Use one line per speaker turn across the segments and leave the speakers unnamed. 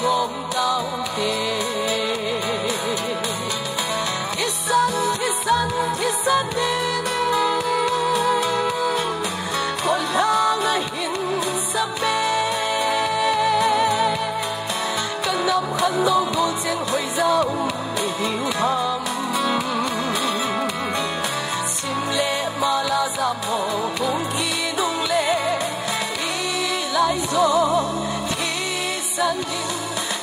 khom tao tê thi san đến con lang a hin sa be kan nam khan no go chen hoi za hiu ham sim le mala za mo hung ki nung le i lai zo thi san din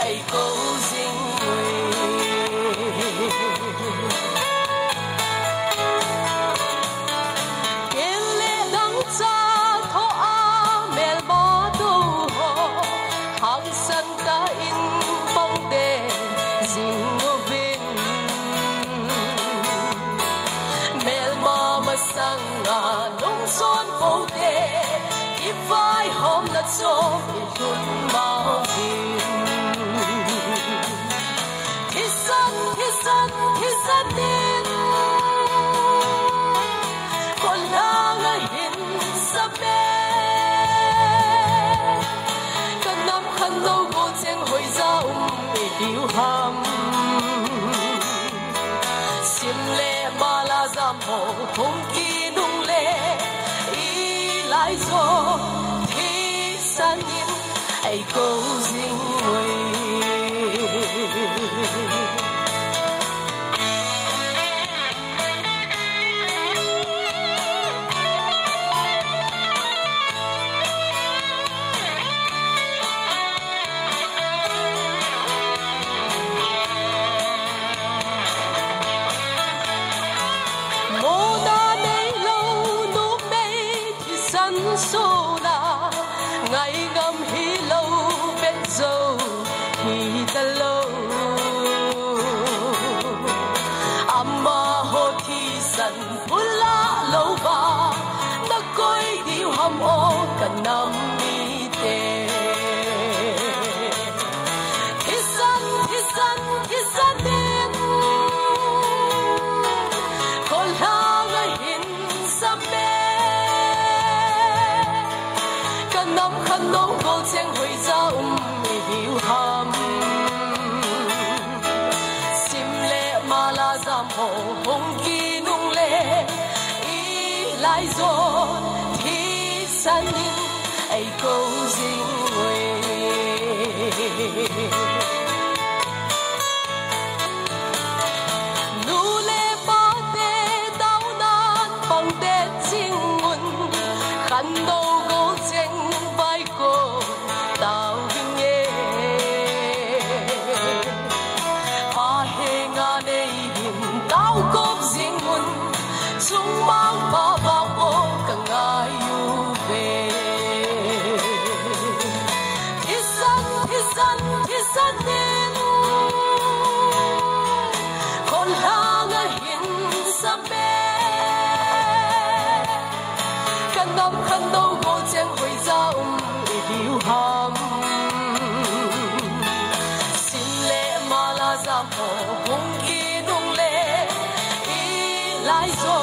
ai ko jing sanga nông son phố tê khi vai hôm là cho bị luôn bao phiền khi sân đến con lang a hin sa be kan nam khan no go cheng hoi za bị hiu ham sim le mala zam ho hong ki nung le i lai zo thi san yin ai ko jing wei số na ngày ngâm hi lâu bên dâu hi ta lâu amma ho thi san pula lâu ba na coi điều hâm ô cả năm mi tê thi san đến con lang a hin sa be nam khan no go cheng hoi za mi hiu ham sim le mala zam ho hong ki nung le i lai zo thi san yin ai ko jing wei nu le ba te dao nan bang te jing mun khan no go cheng cô tao hình ye pa he nga nei hin tao cốp riêng mun chung mang ba ba ô cả ngai yu về thi san đến con lang a hin sa be kan nam khan đâu go cheng hoi za hiu ham sim le mala zam ho hong ki nung le i lai zo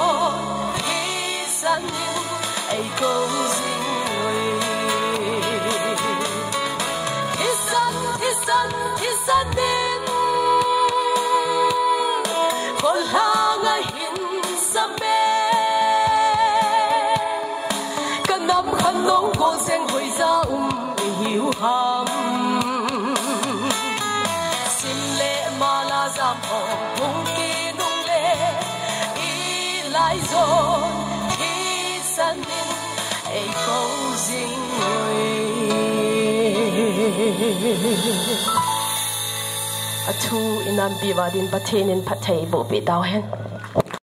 thi san yin ai ko jing wei thi san đến con lang a hin sa be kan nam khan no go cheng hoi za hiu ham sim le mala zam ho hong ki nung le i lai zo thi san yin ai ko jing wei a thu inam bi wa din pathen in phathei bo pe daw hen